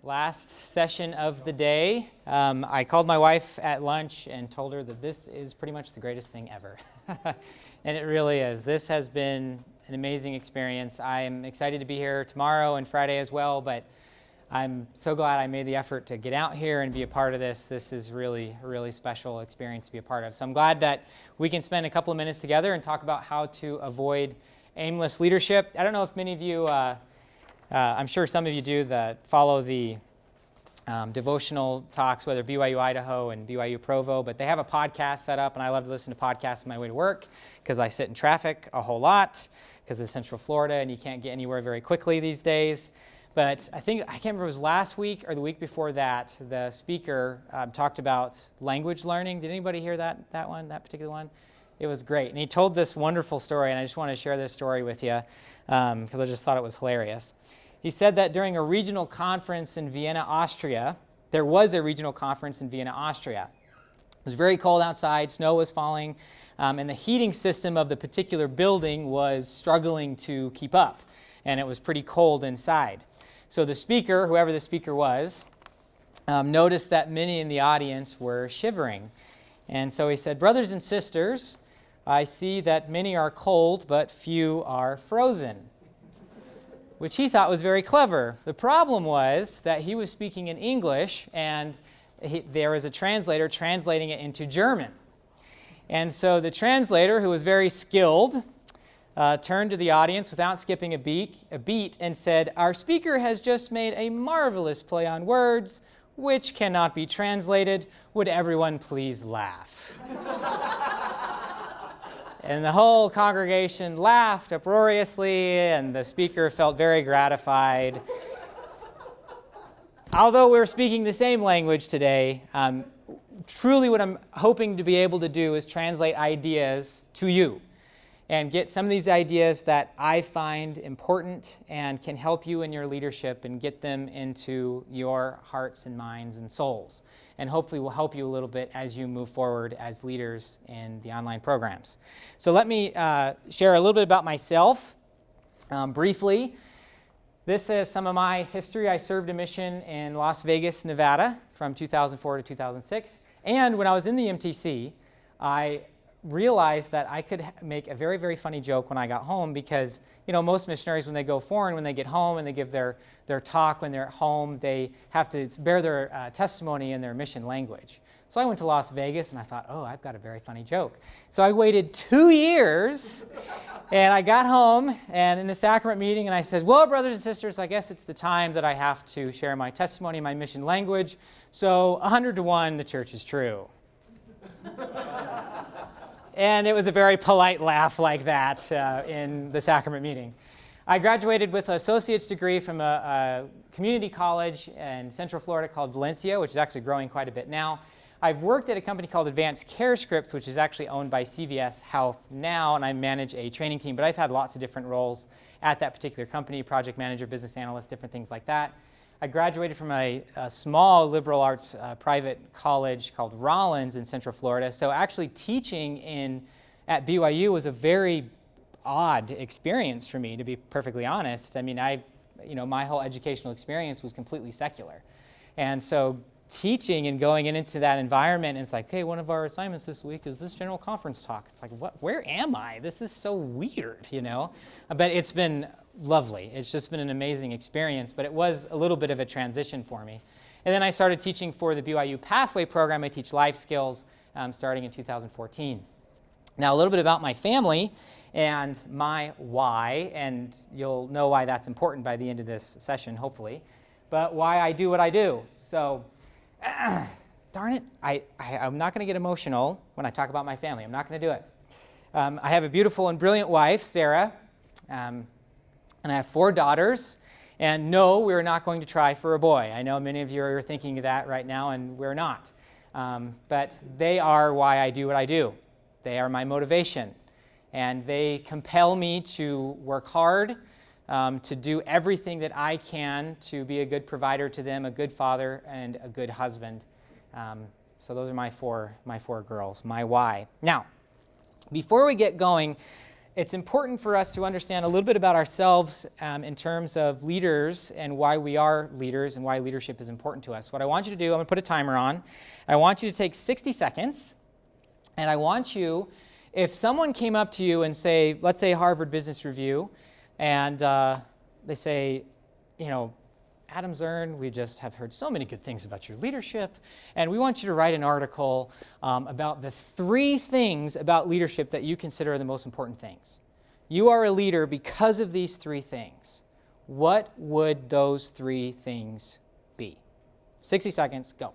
Last session of the day. I called my wife at lunch and told her that this is pretty much the greatest thing ever. And it really is. This has been an amazing experience. I'm excited to be here tomorrow and Friday as well, but I'm so glad I made the effort to get out here and be a part of this. This is really a really special experience to be a part of. So I'm glad that we can spend a couple of minutes together and talk about how to avoid aimless leadership. I don't know if many of you I'm sure some of you do that follow the devotional talks, whether BYU-Idaho and BYU-Provo, but they have a podcast set up, and I love to listen to podcasts on my way to work because I sit in traffic a whole lot because it's Central Florida and you can't get anywhere very quickly these days. But I can't remember if it was last week or the week before that, the speaker talked about language learning. Did anybody hear that particular one? It was great. And he told this wonderful story, and I just want to share this story with you because I just thought it was hilarious. He said that during a regional conference in Vienna, Austria, there was a regional conference in Vienna, Austria. It was very cold outside, snow was falling, and the heating system of the particular building was struggling to keep up, and it was pretty cold inside. So the speaker, whoever the speaker was, noticed that many in the audience were shivering. And so he said, "Brothers and sisters, I see that many are cold, but few are frozen," which he thought was very clever. The problem was that he was speaking in English, and there was a translator translating it into German. And so the translator, who was very skilled, turned to the audience without skipping a beat and said, "Our speaker has just made a marvelous play on words, which cannot be translated. Would everyone please laugh?" And the whole congregation laughed uproariously, and the speaker felt very gratified. Although we're speaking the same language today, truly what I'm hoping to be able to do is translate ideas to you and get some of these ideas that I find important and can help you in your leadership and get them into your hearts and minds and souls. And hopefully will help you a little bit as you move forward as leaders in the online programs. So let me share a little bit about myself briefly. This is some of my history. I served a mission in Las Vegas, Nevada from 2004 to 2006. And when I was in the MTC, I realized that I could make a very, very funny joke when I got home because, you know, most missionaries, when they go foreign, when they get home and they give their talk when they're at home, they have to bear their testimony in their mission language. So I went to Las Vegas and I thought, oh, I've got a very funny joke. So I waited 2 years and I got home and in the sacrament meeting and I said, "Well, brothers and sisters, I guess it's the time that I have to share my testimony in my mission language. So 100 to 1, the church is true." And it was a very polite laugh like that in the sacrament meeting. I graduated with an associate's degree from a community college in Central Florida called Valencia, which is actually growing quite a bit now. I've worked at a company called Advanced Care Scripts, which is actually owned by CVS Health now, and I manage a training team. But I've had lots of different roles at that particular company: project manager, business analyst, different things like that. I graduated from a small liberal arts private college called Rollins in Central Florida. So actually teaching at BYU was a very odd experience for me, to be perfectly honest. I mean, my whole educational experience was completely secular. And so teaching and going into that environment, and it's like, hey, one of our assignments this week is this general conference talk. It's like, what? Where am I? This is so weird, you know? But it's been lovely. It's just been an amazing experience, but it was a little bit of a transition for me. And then I started teaching for the BYU Pathway program. I teach life skills starting in 2014. Now, a little bit about my family and my why, and you'll know why that's important by the end of this session, hopefully, but why I do what I do. So, darn it, I'm not going to get emotional when I talk about my family. I'm not going to do it. I have a beautiful and brilliant wife, Sarah, and I have 4 daughters, and no, we're not going to try for a boy. I know many of you are thinking of that right now, and we're not. But they are why I do what I do. They are my motivation, and they compel me to work hard, to do everything that I can to be a good provider to them, a good father, and a good husband. So those are my four girls, my why. Now, before we get going, it's important for us to understand a little bit about ourselves in terms of leaders and why we are leaders and why leadership is important to us. What I want you to do, I'm going to put a timer on. I want you to take 60 seconds, and I want you, if someone came up to you and say, let's say Harvard Business Review, and they say, you know, Adam Zern, we just have heard so many good things about your leadership, and we want you to write an article about the 3 things about leadership that you consider are the most important things. You are a leader because of these 3 things. What would those 3 things be? 60 seconds, go.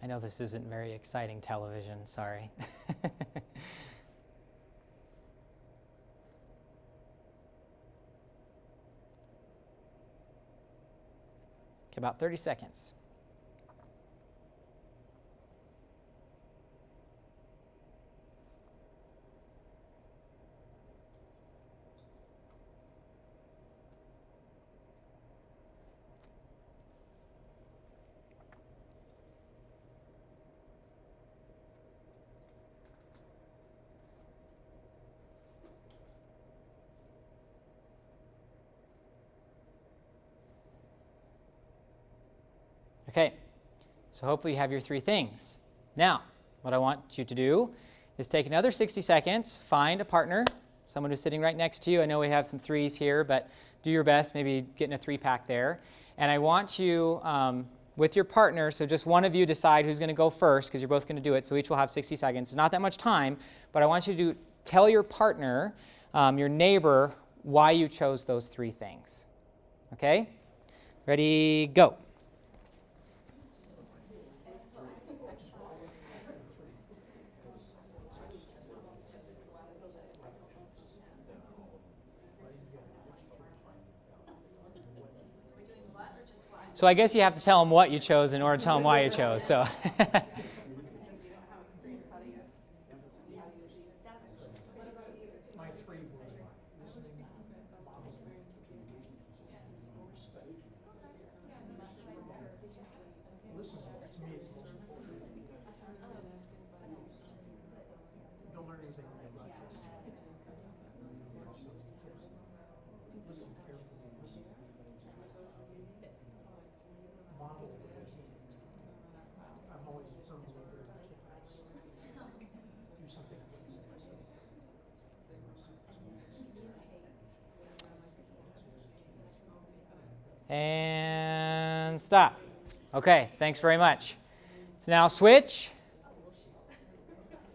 I know this isn't very exciting television, sorry. Okay, about 30 seconds. Okay, so hopefully you have your 3 things. Now, what I want you to do is take another 60 seconds, find a partner, someone who's sitting right next to you. I know we have some 3s here, but do your best, maybe getting a 3-pack there. And I want you, with your partner, so just one of you decide who's going to go first, because you're both going to do it, so each will have 60 seconds. It's not that much time, but I want you to tell your partner, your neighbor, why you chose those 3 things. Okay? Ready, go. So I guess you have to tell them what you chose in order to tell them why you chose. So. And stop. Okay, thanks very much. So now switch.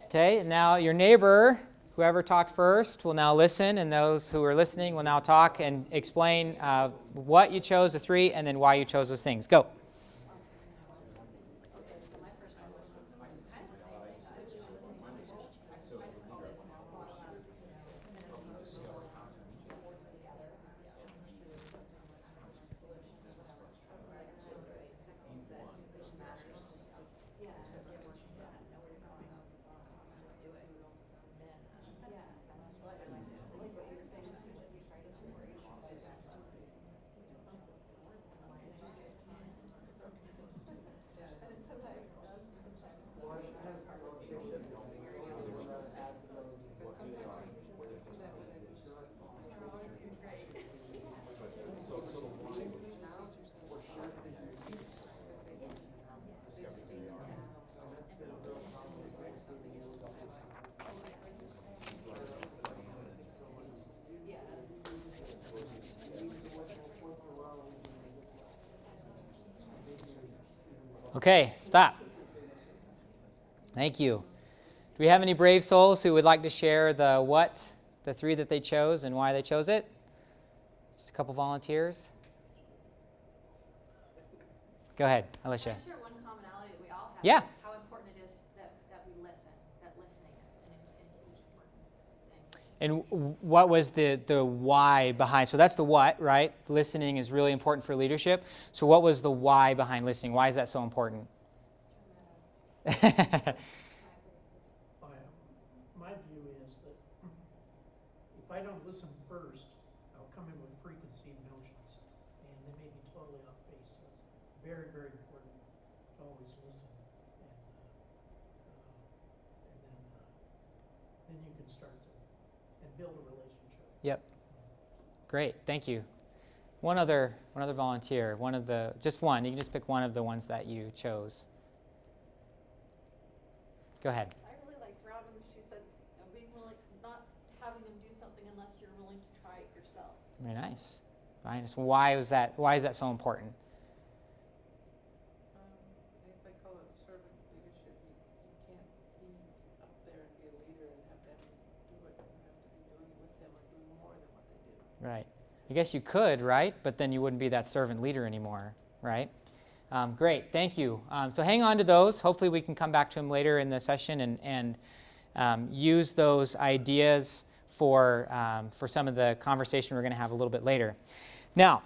Okay, now your neighbor, whoever talked first, will now listen, and those who are listening will now talk and explain what you chose, the 3, and then why you chose those things. Go. Okay, stop. Thank you. Do we have any brave souls who would like to share the 3 that they chose and why they chose it? Just a couple volunteers. Go ahead, Alicia. Can I share one commonality that we all have? Yeah. Is how important it is that we listen, that listening is a huge important thing. And what was the why behind? So that's the what, right? Listening is really important for leadership. So what was the why behind listening? Why is that so important? My view is that if I don't listen first, I'll come in with preconceived notions, and they may be totally off base. So it's very, very important to always listen, and then you can start to build a relationship. Yep. Great. Thank you. One other volunteer. Just one. You can just pick one of the ones that you chose. Go ahead. I really liked Robin's. She said, being willing, not having them do something unless you're willing to try it yourself. Very nice. Very nice. Why is that so important? I guess I call it servant leadership. You can't be up there and be a leader and have them do it. You have to be doing it with them or doing more than what they do. Right. I guess you could, right? But then you wouldn't be that servant leader anymore, right? Great, thank you. So hang on to those. Hopefully we can come back to them later in the session and use those ideas for some of the conversation we're going to have a little bit later. Now,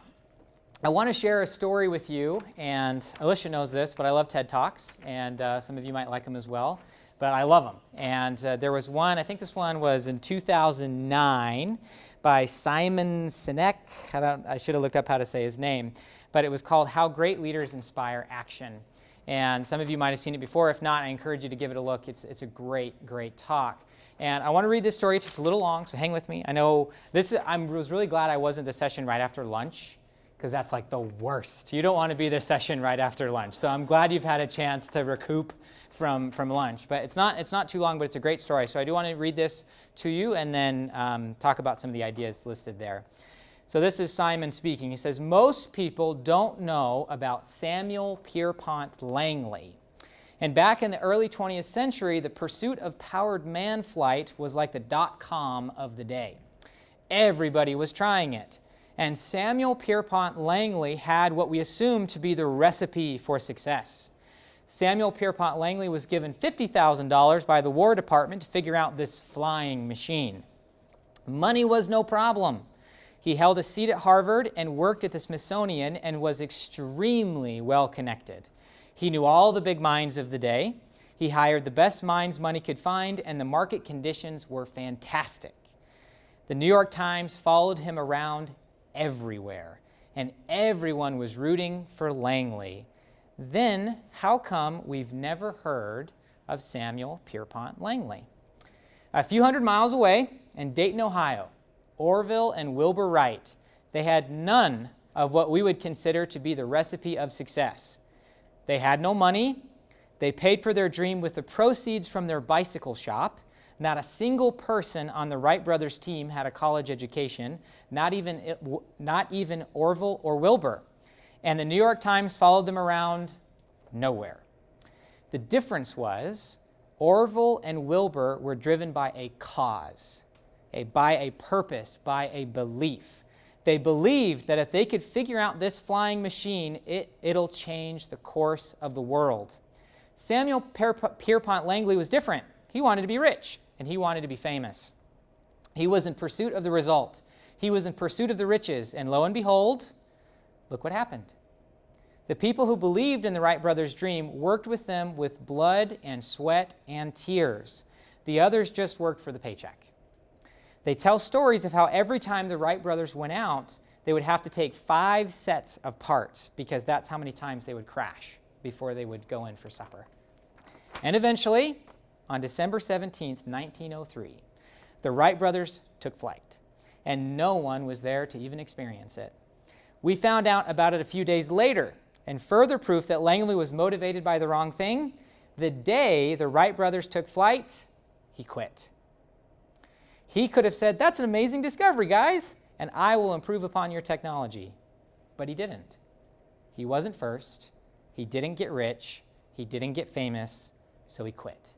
I want to share a story with you, and Alicia knows this, but I love TED Talks, and some of you might like them as well, but I love them. And there was one, I think this one was in 2009 by Simon Sinek. I should have looked up how to say his name. But it was called How Great Leaders Inspire Action. And some of you might have seen it before. If not, I encourage you to give it a look. It's a great, great talk. And I want to read this story. It's a little long, so hang with me. I know I was really glad I wasn't the session right after lunch, because that's like the worst. You don't want to be the session right after lunch. So I'm glad you've had a chance to recoup from lunch. But it's not too long, but it's a great story. So I do want to read this to you and then talk about some of the ideas listed there. So this is Simon speaking. He says, most people don't know about Samuel Pierpont Langley. And back in the early 20th century, the pursuit of powered man flight was like the .com of the day. Everybody was trying it. And Samuel Pierpont Langley had what we assume to be the recipe for success. Samuel Pierpont Langley was given $50,000 by the War Department to figure out this flying machine. Money was no problem. He held a seat at Harvard and worked at the Smithsonian and was extremely well connected. He knew all the big minds of the day. He hired the best minds money could find, and the market conditions were fantastic. The New York Times followed him around everywhere, and everyone was rooting for Langley. Then, how come we've never heard of Samuel Pierpont Langley? A few hundred miles away in Dayton, Ohio, Orville and Wilbur Wright, they had none of what we would consider to be the recipe of success. They had no money. They paid for their dream with the proceeds from their bicycle shop. Not a single person on the Wright brothers team had a college education, not even Orville or Wilbur. And the New York Times followed them around nowhere. The difference was Orville and Wilbur were driven by a cause, by a purpose, by a belief. They believed that if they could figure out this flying machine, it'll change the course of the world. Samuel Pierpont Langley was different. He wanted to be rich, and he wanted to be famous. He was in pursuit of the result. He was in pursuit of the riches, and lo and behold, look what happened. The people who believed in the Wright brothers' dream worked with them with blood and sweat and tears. The others just worked for the paycheck. They tell stories of how every time the Wright brothers went out, they would have to take 5 sets of parts because that's how many times they would crash before they would go in for supper. And eventually, on December 17th, 1903, the Wright brothers took flight, and no one was there to even experience it. We found out about it a few days later, and further proof that Langley was motivated by the wrong thing, the day the Wright brothers took flight, he quit. He could have said, that's an amazing discovery, guys, and I will improve upon your technology. But he didn't. He wasn't first. He didn't get rich. He didn't get famous, so he quit.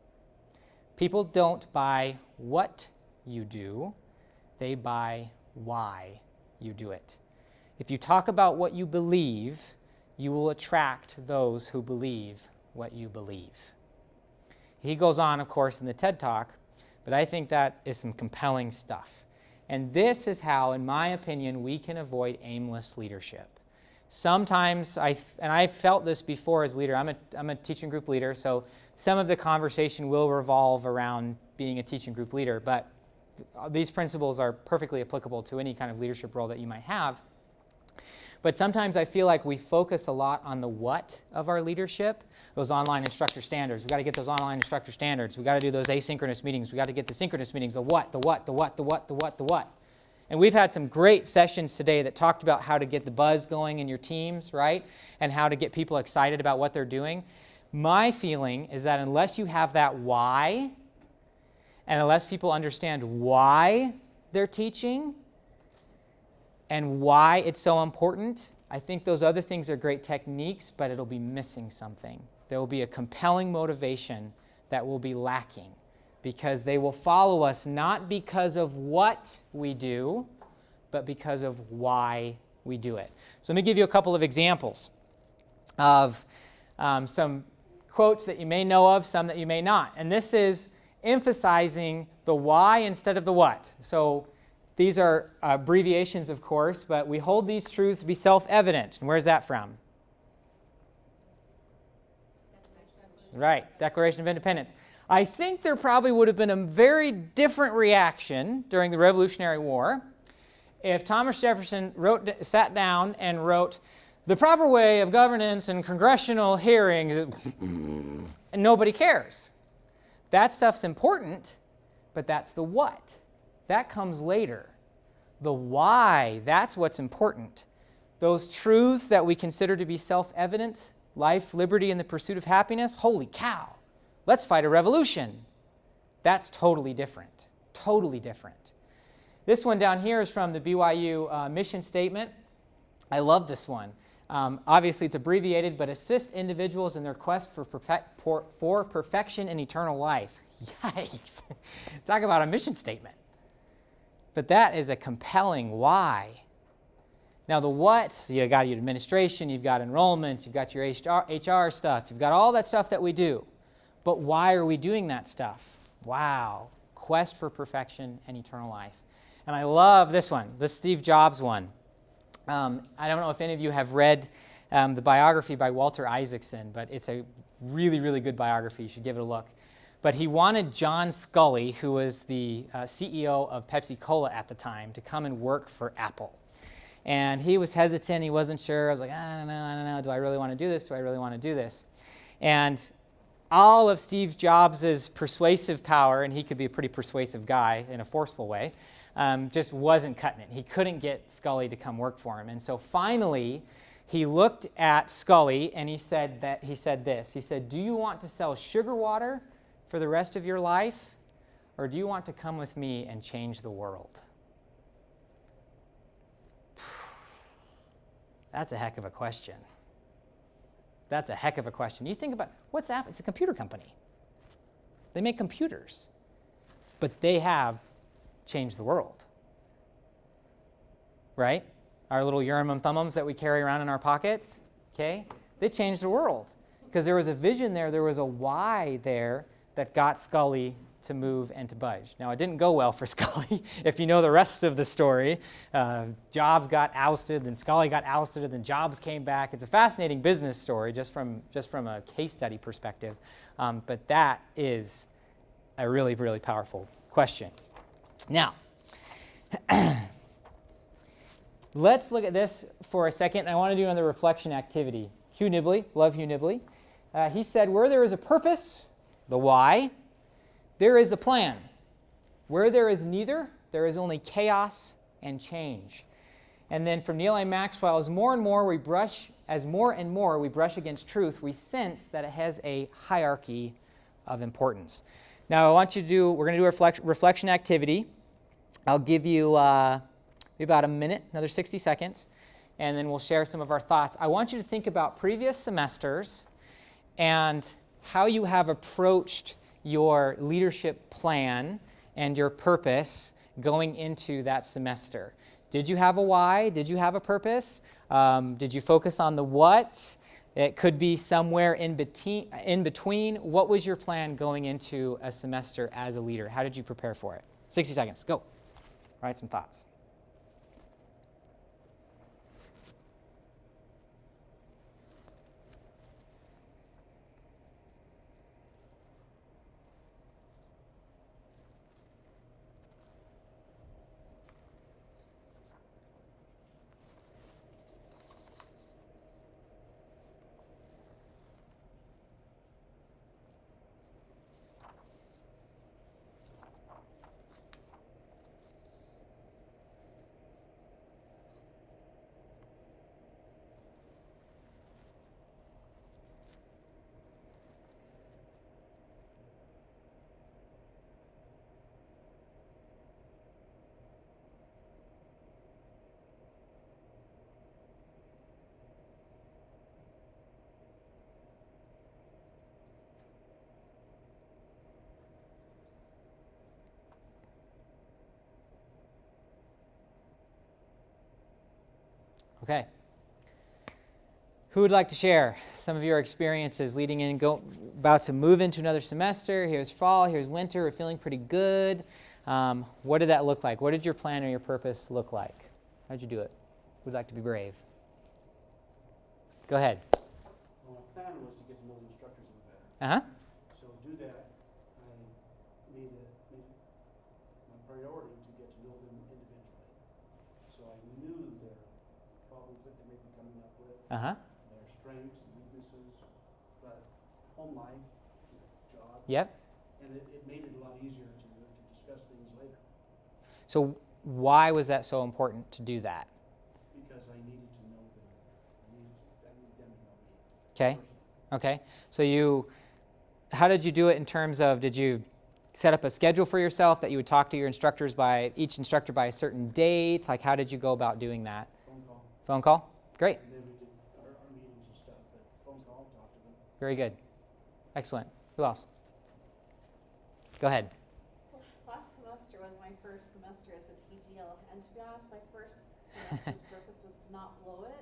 People don't buy what you do. They buy why you do it. If you talk about what you believe, you will attract those who believe what you believe. He goes on, of course, in the TED Talk, But I think that is some compelling stuff. And this is how, in my opinion, we can avoid aimless leadership. Sometimes, I've felt this before as leader. I'm a teaching group leader, so some of the conversation will revolve around being a teaching group leader, but these principles are perfectly applicable to any kind of leadership role that you might have. But sometimes I feel like we focus a lot on the what of our leadership, those online instructor standards. We've got to get those online instructor standards. We've got to do those asynchronous meetings. We've got to get the synchronous meetings, the what. And we've had some great sessions today that talked about how to get the buzz going in your teams, right? And how to get people excited about what they're doing. My feeling is that unless you have that why, and unless people understand why they're teaching, and why it's so important, I think those other things are great techniques, but it'll be missing something. There will be a compelling motivation that will be lacking because they will follow us not because of what we do, but because of why we do it. So let me give you a couple of examples of some quotes that you may know of, some that you may not. And this is emphasizing the why instead of the what. So these are abbreviations, of course, but we hold these truths to be self-evident. And where's that from? Right, Declaration of Independence. I think there probably would have been a very different reaction during the Revolutionary War if Thomas Jefferson sat down and wrote, "The proper way of governance and congressional hearings," and nobody cares. That stuff's important, but that's the what. That comes later. The why, that's what's important. Those truths that we consider to be self-evident, life, liberty, and the pursuit of happiness, holy cow, let's fight a revolution. That's totally different, totally different. This one down here is from the BYU mission statement. I love this one. Obviously, it's abbreviated, but assist individuals in their quest for perfection and eternal life. Yikes. Talk about a mission statement. But that is a compelling why. Now the what, you got your administration, you've got enrollment, you've got your HR stuff, you've got all that stuff that we do. But why are we doing that stuff? Wow. Quest for perfection and eternal life. And I love this one, the Steve Jobs one. I don't know if any of you have read the biography by Walter Isaacson, but it's a really, really good biography. You should give it a look. But he wanted John Scully, who was the CEO of Pepsi-Cola at the time, to come and work for Apple. And he was hesitant. He wasn't sure. I was like, I don't know. Do I really want to do this? Do I really want to do this? And all of Steve Jobs' persuasive power, and he could be a pretty persuasive guy in a forceful way, just wasn't cutting it. He couldn't get Scully to come work for him. And so finally, he looked at Scully and he said this. He said, "Do you want to sell sugar water for the rest of your life, or do you want to come with me and change the world?" That's a heck of a question. That's a heck of a question. You think about, what's Apple? It's a computer company. They make computers, but they have changed the world, right? Our little Urim Thummums that we carry around in our pockets, okay? They changed the world because there was a vision there, there was a why there that got Scully to move and to budge. Now, it didn't go well for Scully. If you know the rest of the story, Jobs got ousted, then Scully got ousted, and then Jobs came back. It's a fascinating business story just from a case study perspective. But that is a really, really powerful question. Now, let's look at this for a second. I want to do another reflection activity. Hugh Nibley, love Hugh Nibley. He said, where there is a purpose, the why, there is a plan. Where there is neither, there is only chaos and change. And then from Neil A. Maxwell, as more and more we brush against truth, we sense that it has a hierarchy of importance. Now, we're going to do a reflection activity. I'll give you about a minute, another 60 seconds, and then we'll share some of our thoughts. I want you to think about previous semesters and how you have approached your leadership plan and your purpose going into that semester. Did you have a why? Did you have a purpose? Did you focus on the what? It could be somewhere in between. What was your plan going into a semester as a leader? How did you prepare for it? 60 seconds. Go. Write some thoughts. Okay. Who would like to share some of your experiences leading in, about to move into another semester? Here's fall, here's winter, we're feeling pretty good. What did that look like? What did your plan or your purpose look like? How did you do it? Who would like to be brave? Go ahead. Well, my plan was to get to know the instructors a little better. Uh-huh. So to do that, I made it my priority to get to know them individually. So I knew their problems that they may be coming up with, Uh-huh. their strengths, weaknesses, but home life, job. Yep. And it made it a lot easier to discuss things later So why was that so important to do that? because I needed to know them. I needed them to know me. Okay. personally. Okay. So how did you do it in terms of, did you set up a schedule for yourself that you would talk to your instructors each instructor by a certain date? Like, how did you go about doing that? Phone call. Phone call? Great. And then we did our meetings and stuff, but phone call, talk to them. Very good. Excellent. Who else? Go ahead. Last semester was my first semester as a TGL, and to be honest, my first semester's purpose was to not blow it.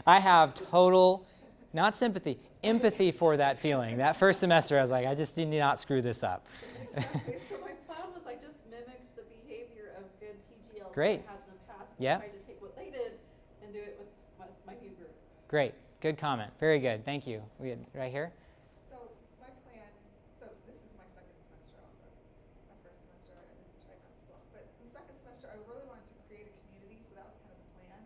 I have total, not sympathy, empathy for that feeling. That first semester, I was like, I just need not screw this up. Exactly. So my plan was I just mimicked the behavior of good TGLs Great. that I had in the past. And Yep. tried to take what they did and do it with my new group. Great. Good comment. Very good. Thank you. We had, right here. So my plan, so this is my second semester also. My first semester I didn't try not to block, but the second semester I really wanted to create a community, so that was kind of the plan.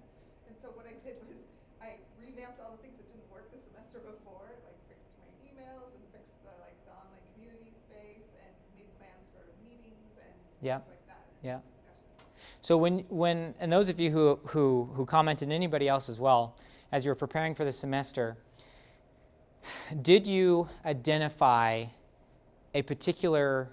And so what I did was I revamped all the things that didn't work the semester before, like fixed my emails and fixed the online community space and made plans for meetings and Yeah. things like that. Yeah. Discussions. So when and those of you who commented, and anybody else as well, as you were preparing for the semester, did you identify a particular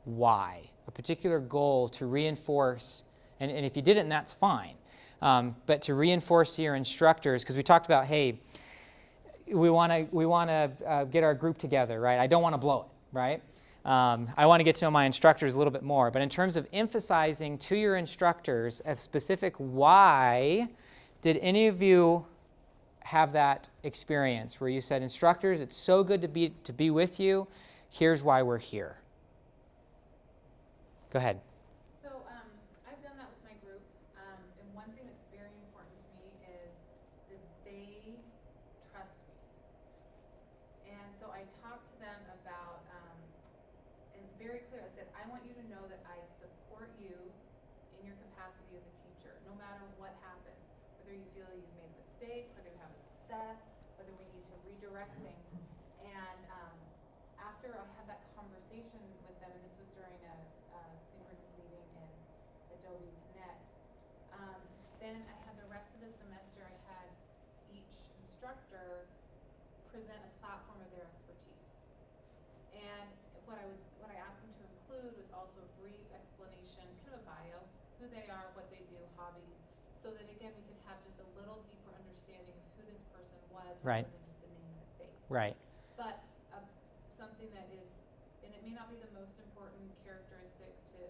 why, a particular goal to reinforce, and if you didn't, that's fine, but to reinforce to your instructors, because we talked about, hey, we want to get our group together, right? I don't want to blow it, right? I want to get to know my instructors a little bit more, but in terms of emphasizing to your instructors a specific why, did any of you have that experience where you said, instructors, it's so good to be with you, here's why we're here? Go ahead. So I've done that with my group, and one thing that's very important to me is that they trust me. And so I talked to them about, and very clear, I said, I want you to know that I support you in your capacity as a teacher, no matter what happens, whether you feel you've made a mistake, whether you have a success, whether we need to redirect things. And after I had that conversation with them, and this was during a synchronous meeting in Adobe Connect, then I had the rest of the semester, I had each instructor present a platform of their expertise. And what I asked them to include was also a brief explanation, kind of a bio, who they are, what they do, hobbies, so that again we could have just a little deeper understanding of who this person was, Right. rather than just a name and a face. Right. But something that is, and it may not be the most important characteristic to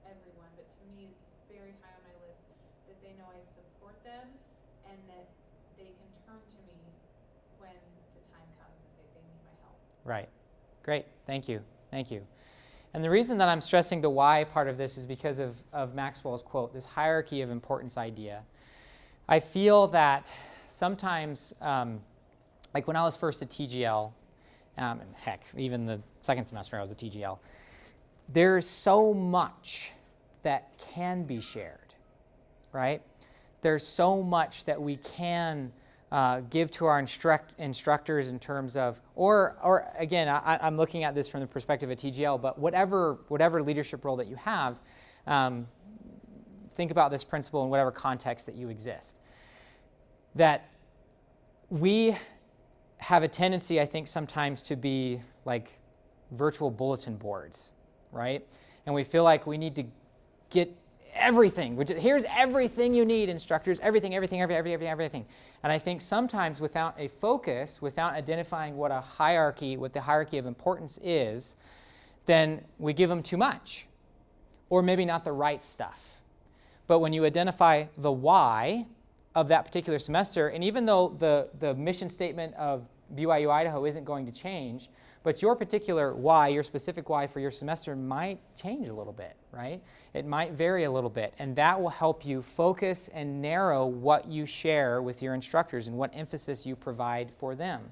everyone, but to me is very high on my list, that they know I support them and that they can turn to me when the time comes and they need my help. Right. Great. Thank you. Thank you. And the reason that I'm stressing the why part of this is because of Maxwell's quote, this hierarchy of importance idea. I feel that sometimes, like when I was first at TGL, and heck, even the second semester I was at TGL, there's so much that can be shared, right? There's so much that we can give to our instructors in terms of, or again, I'm looking at this from the perspective of TGL, but whatever leadership role that you have, think about this principle in whatever context that you exist. That we have a tendency, I think, sometimes to be like virtual bulletin boards, right? And we feel like we need to get everything. Here's everything you need, instructors, everything. And I think sometimes without a focus, without identifying what the hierarchy of importance is, then we give them too much, or maybe not the right stuff. But when you identify the why of that particular semester, and even though the mission statement of BYU-Idaho isn't going to change, but your particular why, your specific why for your semester might change a little bit, right? It might vary a little bit, and that will help you focus and narrow what you share with your instructors and what emphasis you provide for them.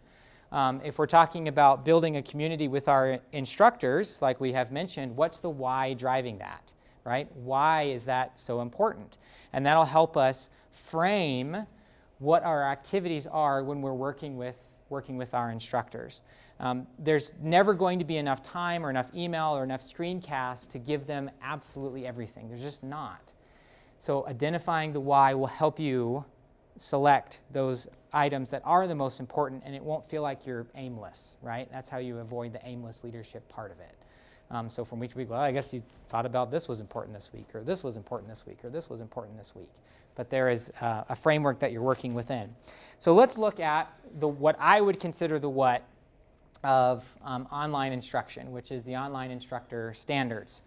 If we're talking about building a community with our instructors, like we have mentioned, what's the why driving that, right? Why is that so important? And that'll help us frame what our activities are when we're working with our instructors. There's never going to be enough time or enough email or enough screencasts to give them absolutely everything. There's just not. So identifying the why will help you select those items that are the most important, and it won't feel like you're aimless, right? That's how you avoid the aimless leadership part of it. So from week to week, well, I guess you thought about this was important this week, or this was important this week, or this was important this week. But there is a framework that you're working within. So let's look at what I would consider the what of online instruction, which is the online instructor standards,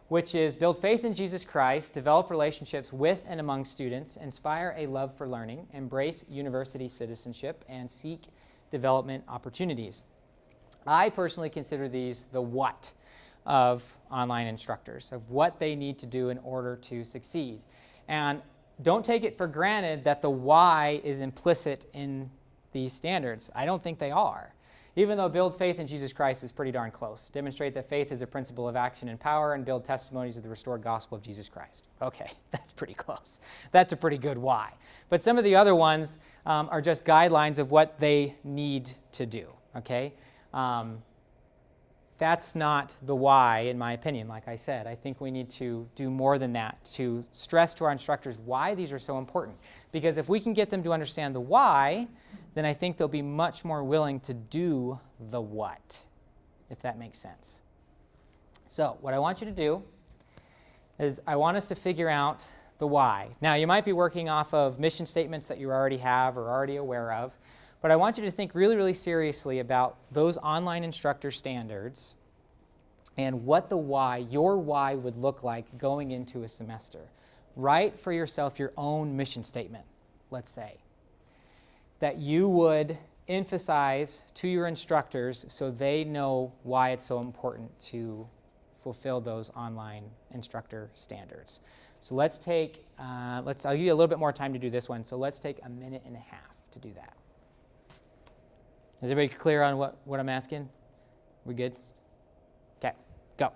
which is build faith in Jesus Christ, develop relationships with and among students, inspire a love for learning, embrace university citizenship, and seek development opportunities. I personally consider these the what of online instructors, of what they need to do in order to succeed. And don't take it for granted that the why is implicit in these standards. I don't think they are. Even though build faith in Jesus Christ is pretty darn close. Demonstrate that faith is a principle of action and power, and build testimonies of the restored gospel of Jesus Christ. Okay, that's pretty close. That's a pretty good why. But some of the other ones are just guidelines of what they need to do, okay? That's not the why, in my opinion, like I said. I think we need to do more than that, to stress to our instructors why these are so important. Because if we can get them to understand the why, then I think they'll be much more willing to do the what, if that makes sense. So what I want you to do is I want us to figure out the why. Now, you might be working off of mission statements that you already have or already aware of, but I want you to think really, really seriously about those online instructor standards and what the why, your why would look like going into a semester. Write for yourself your own mission statement, let's say, that you would emphasize to your instructors so they know why it's so important to fulfill those online instructor standards. So let's take, I'll give you a little bit more time to do this one, so let's take a minute and a half to do that. Is everybody clear on what I'm asking? We good? Okay, go.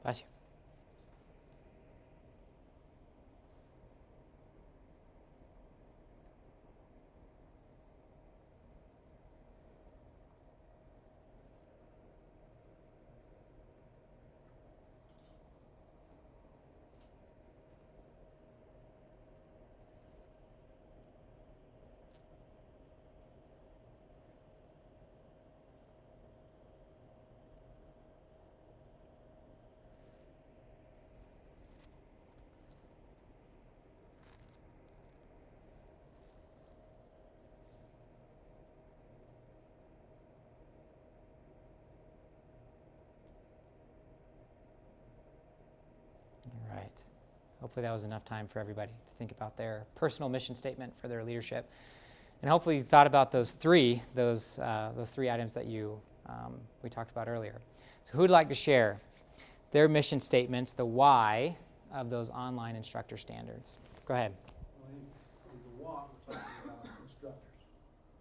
Bless you. All right. Hopefully that was enough time for everybody to think about their personal mission statement for their leadership. And hopefully you thought about those three items that we talked about earlier. So who'd like to share their mission statements, the why of those online instructor standards? Go ahead. Well, in the walk, we're talking about instructors.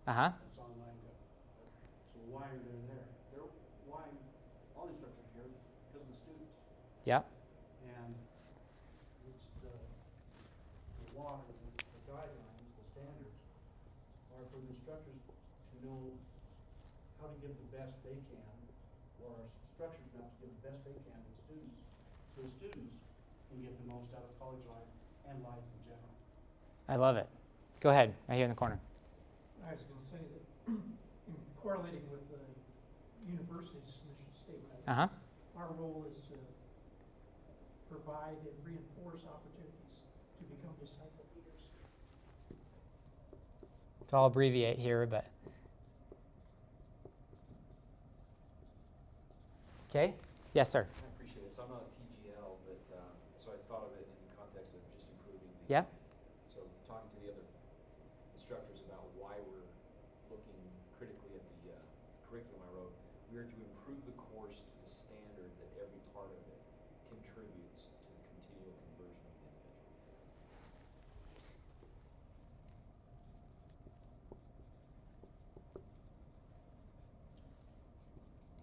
Uh-huh. It's online. So why are they there? Why all instructors are here because of the students. Yep. And it's the walk, the guidelines, the standards are for the instructors to know how to give the best they can, or our instructors now to give the best they can to the students, so the students can get the most out of college life and life in general. I love it. Go ahead, right here in the corner. I was going to say that in correlating with the university's mission statement, Uh-huh. our role is to provide and reinforce opportunities to become disciple leaders. So I'll abbreviate here, but. Okay? Yes, sir. I appreciate it. So I'm not a TGL, but so I thought of it in the context of just improving the. Yep. So talking to the other instructors about why we're looking critically at the curriculum I wrote, we are to improve the course to the standard that every part of it contributes to the continual conversion of the individual.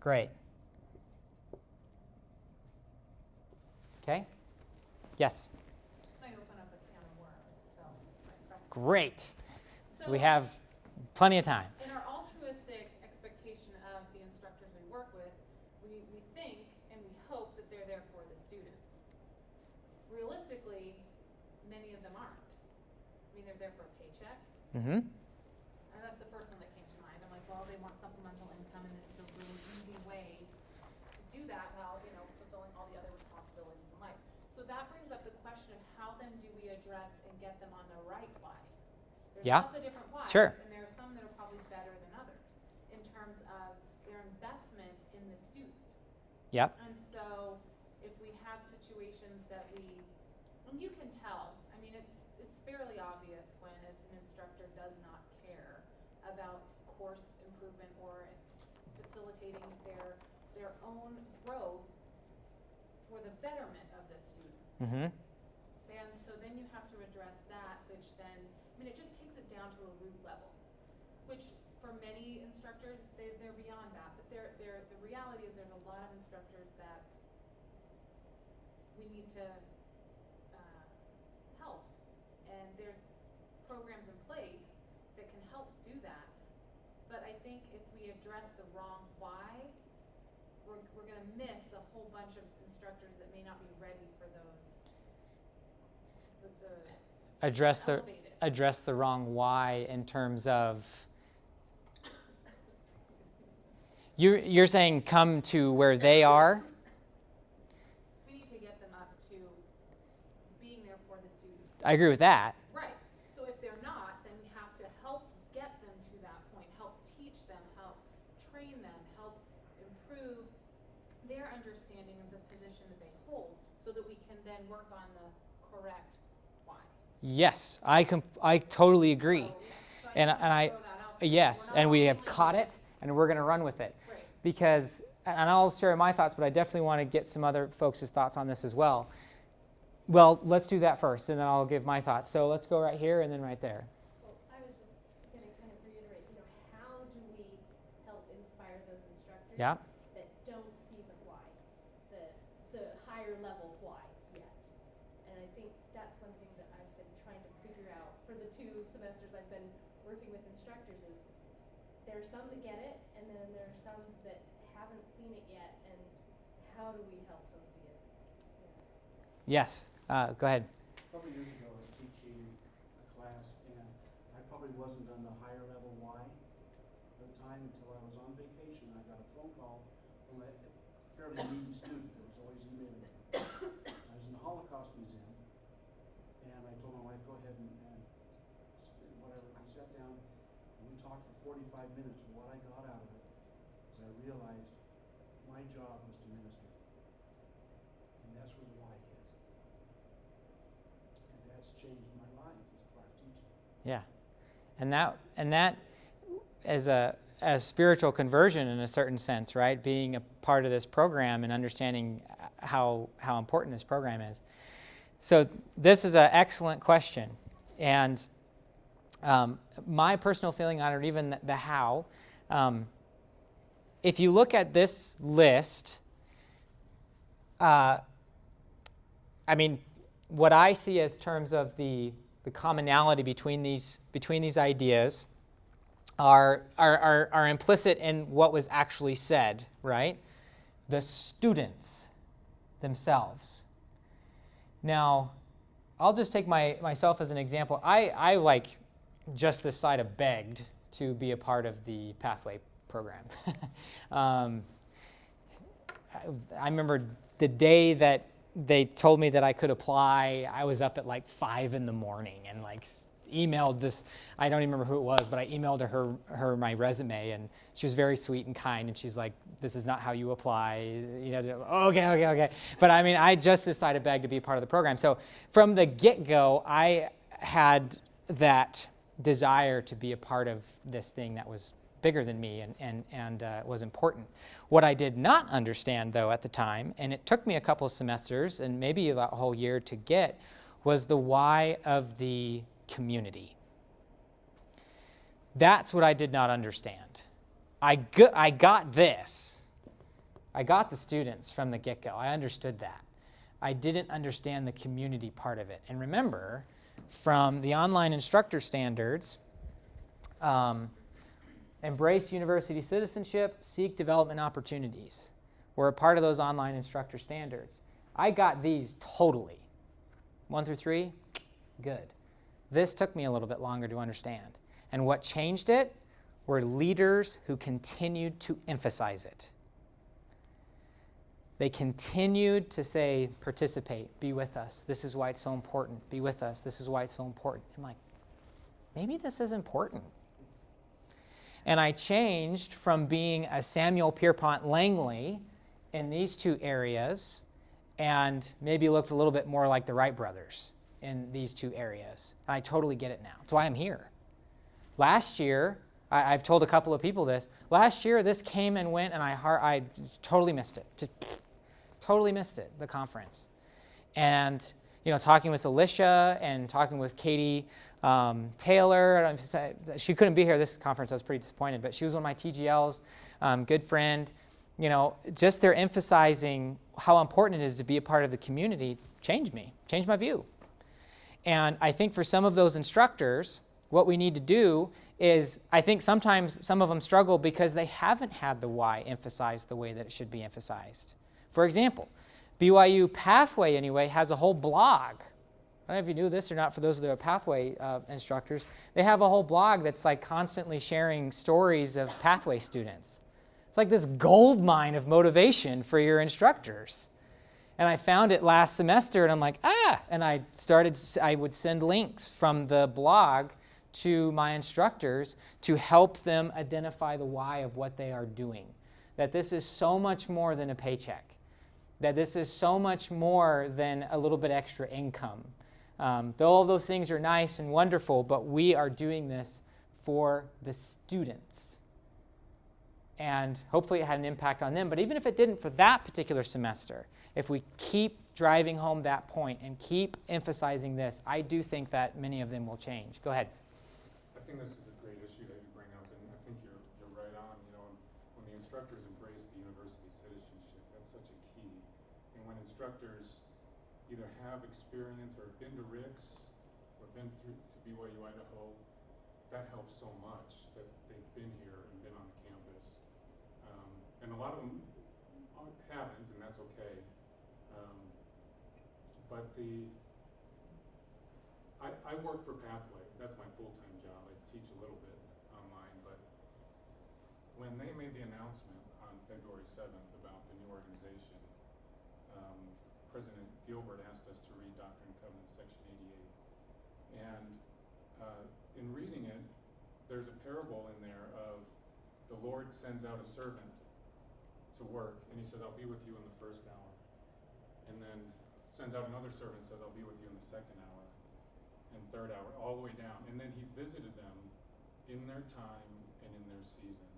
Great. Okay? Yes. Might open up a can of worms, so my preference. Great. So We have plenty of time. in our altruistic expectation of the instructors we work with, we think and we hope that they're there for the students. Realistically, many of them aren't. I mean, they're there for a paycheck. Mm-hmm. And that's the first one that came to mind. I'm like, well, they want supplemental income, and this is a really easy way to do that while, fulfilling all the other responsibilities in life. So that brings up the question of how then do we address and get them on the right why? There's Yeah. lots of different whys, Sure. and there are some that are probably better than others in terms of their investment in the student. Yep. And so if we have situations that and you can tell, I mean, it's fairly obvious when an instructor does not care about course improvement or facilitating their own growth for the betterment of the student. Mm-hmm. And so then you have to address that, which then, it just takes it down to a root level, which for many instructors, they're beyond that. But the reality is there's a lot of instructors that we need to help. And there's programs in place that can help do that. But I think if we address the wrong why, we're going to miss a whole bunch of instructors that may not be ready for those. Address the wrong why in terms of you're saying come to where they are. We need to get them up to being there for the student. I agree with that. Right. So if they're not, then we have to help get them to that point, help teach them, help train them, help improve their understanding of the position that they hold so that we can then work on the correct why. Yes, I totally agree. So And just wanna I throw that out there. yes, We're not and we all have dealing caught with- it and we're going to run with it. Right. Because, and I'll share my thoughts, but I definitely want to get some other folks' thoughts on this as well. Well, let's do that first, and then I'll give my thoughts. So let's go right here and then right there. Well, I was just going to kind of reiterate, how do we help inspire those instructors Yeah. that don't see the why? The high And I think that's one thing that I've been trying to figure out for the 2 semesters I've been working with instructors is there are some that get it, and then there are some that haven't seen it yet, and how do we help them see it? Yes, go ahead. A couple of years ago, I was teaching a class, and I probably wasn't on the higher level why at the time until I was on vacation. I got a phone call from a fairly needy student that was always emailing me. I was in the Holocaust Museum, and I told my wife, go ahead and whatever. We sat down, and we talked for 45 minutes. And what I got out of it is I realized my job was to minister. And that's where the why hit. And that's changed my life as far as teaching. Yeah, and that as a spiritual conversion in a certain sense, right? Being a part of this program and understanding how important this program is. So this is an excellent question, and my personal feeling on it, or even the how. If you look at this list, I mean, what I see as terms of the commonality between these ideas are implicit in what was actually said, right? The students themselves. Now, I'll just take myself as an example. I like just this side of begged to be a part of the Pathway program. I remember the day that they told me that I could apply, I was up at like 5 a.m. and like emailed this, I don't even remember who it was, but I emailed her my resume, and she was very sweet and kind, and she's like, this is not how you apply, you know, okay. But I mean, I just decided to be a part of the program. So from the get-go, I had that desire to be a part of this thing that was bigger than me and was important. What I did not understand, though, at the time, and it took me a couple of semesters and maybe about a whole year to get, was the why of the community. That's what I did not understand. I got this. I got the students from the get-go. I understood that. I didn't understand the community part of it. And remember, from the online instructor standards, embrace university citizenship, seek development opportunities. We're a part of those online instructor standards. I got these totally. 1 through 3, good. This took me a little bit longer to understand. And what changed it were leaders who continued to emphasize it. They continued to say, participate, be with us. This is why it's so important. Be with us. This is why it's so important. I'm like, maybe this is important. And I changed from being a Samuel Pierpont Langley in these 2 areas and maybe looked a little bit more like the Wright brothers in these 2 areas. And I totally get it now. That's why I'm here. Last year, I've told a couple of people this. Last year, this came and went, and I totally missed it. Just totally missed it, the conference. And, you know, talking with Alicia and talking with Katie Taylor, she couldn't be here this conference. I was pretty disappointed, but she was one of my TGLs, good friend. You know, just their emphasizing how important it is to be a part of the community changed my view. And I think for some of those instructors, what we need to do is, I think sometimes some of them struggle because they haven't had the why emphasized the way that it should be emphasized. For example, BYU Pathway, anyway, has a whole blog. I don't know if you knew this or not, for those that are Pathway instructors. They have a whole blog that's like constantly sharing stories of Pathway students. It's like this gold mine of motivation for your instructors. And I found it last semester, and I'm like, and I would send links from the blog to my instructors to help them identify the why of what they are doing. That this is so much more than a paycheck. That this is so much more than a little bit extra income. Though all those things are nice and wonderful, but we are doing this for the students. And hopefully it had an impact on them. But even if it didn't for that particular semester, if we keep driving home that point and keep emphasizing this, I do think that many of them will change. Go ahead. I think this is a great issue that you bring up, and I think you're right on. You know, when the instructors embrace the university citizenship, that's such a key. And when instructors either have experience or been to Rick's or been to BYU-Idaho, that helps so much that they've been here and been on campus. And a lot of them haven't, and that's okay. But I work for Pathway. That's my full-time job. I teach a little bit online, but when they made the announcement on February 7th about the new organization, President Gilbert asked us to read Doctrine and Covenants, Section 88. And in reading it, there's a parable in there of the Lord sends out a servant to work, and he says, I'll be with you in the first hour. And then sends out another servant, says, I'll be with you in the second hour and third hour, all the way down. And then he visited them in their time and in their season.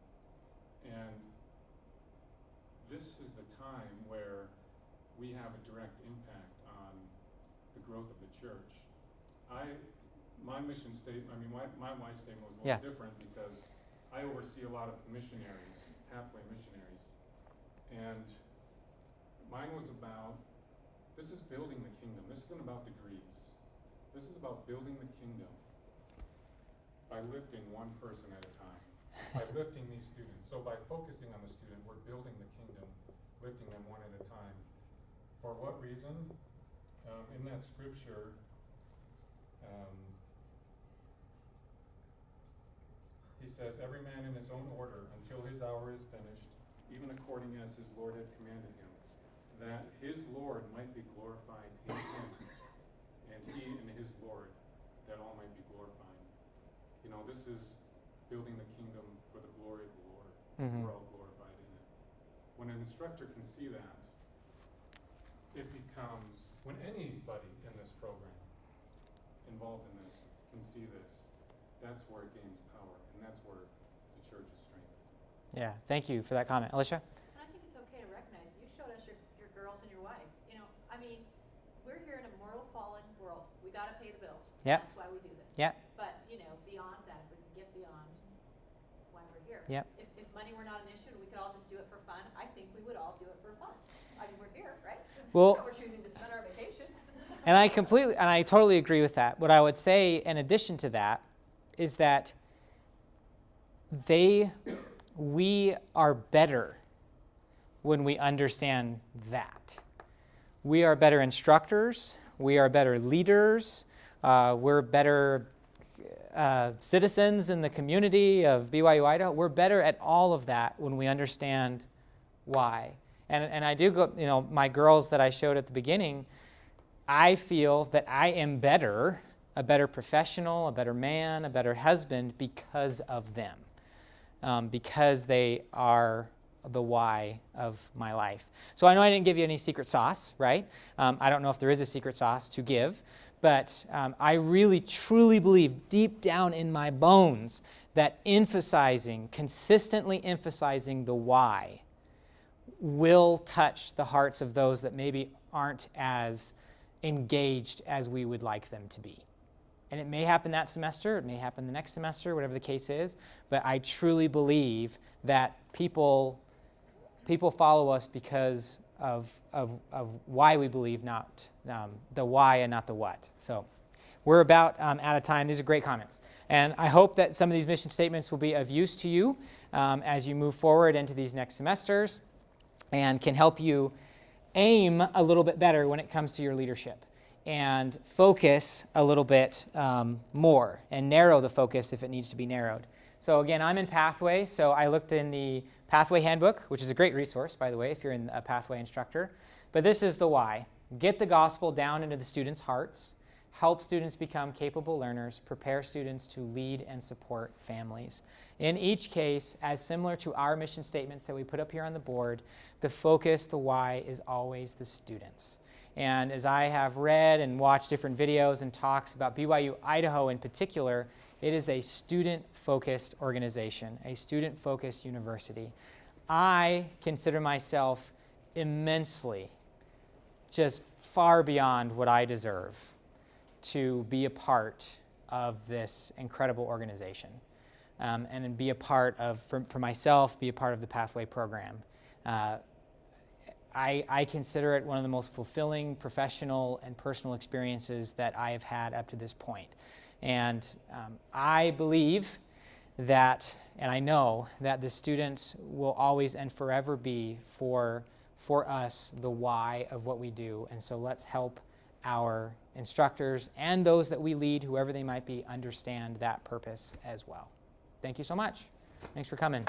And this is the time where we have a direct impact on the growth of the church. My mission statement, my why statement was a little different because I oversee a lot of missionaries, Pathway missionaries. And mine was about, this is building the kingdom. This isn't about degrees. This is about building the kingdom by lifting one person at a time, by lifting these students. So by focusing on the student, we're building the kingdom, lifting them one at a time. For what reason? In that scripture, he says, every man in his own order until his hour is finished, even according as his Lord had commanded him, that his Lord might be glorified in him, and he and his Lord, that all might be glorified. You know, this is building the kingdom for the glory of the Lord. Mm-hmm. We're all glorified in it. When an instructor can see that, it becomes, when anybody in this program involved in this can see this, that's where it gains power, and that's where the church is strengthened. Yeah, thank you for that comment. Alicia? I think it's okay to recognize you showed us your girls and your wife. You know, I mean, we're here in a mortal, fallen world. We got to pay the bills. Yep. That's why we do this. Yep. But, you know, beyond that, if we can get beyond why we're here. Yep. If money were not an issue and we could all just do it for fun, I think we would all do it for fun. I mean, we're here, right? Well, so we're choosing to spend our vacation. And I totally agree with that. What I would say in addition to that is that we are better when we understand that. We are better instructors, we are better leaders, we're better citizens in the community of BYU-Idaho. We're better at all of that when we understand why. And I do go, you know, my girls that I showed at the beginning, I feel that I am better, a better professional, a better man, a better husband because of them. Because they are the why of my life. So I know I didn't give you any secret sauce, right? I don't know if there is a secret sauce to give, but I really, truly believe deep down in my bones that consistently emphasizing the why will touch the hearts of those that maybe aren't as engaged as we would like them to be. And it may happen that semester, it may happen the next semester, whatever the case is, but I truly believe that people follow us because of why we believe, not the why and not the what. So we're about out of time. These are great comments. And I hope that some of these mission statements will be of use to you as you move forward into these next semesters and can help you aim a little bit better when it comes to your leadership and focus a little bit more and narrow the focus if it needs to be narrowed. So again, I'm in Pathway, so I looked in the Pathway Handbook, which is a great resource, by the way, if you're a Pathway instructor. But this is the why. Get the gospel down into the students' hearts, help students become capable learners, prepare students to lead and support families. In each case, as similar to our mission statements that we put up here on the board, the focus, the why, is always the students. And as I have read and watched different videos and talks about BYU-Idaho in particular, it is a student-focused organization, a student-focused university. I consider myself immensely, just far beyond what I deserve, to be a part of this incredible organization. And be a part of, for myself, be a part of the Pathway program. I consider it one of the most fulfilling professional and personal experiences that I have had up to this point. And I believe that, and I know that the students will always and forever be for us the why of what we do. And so let's help our instructors and those that we lead, whoever they might be, understand that purpose as well. Thank you so much. Thanks for coming.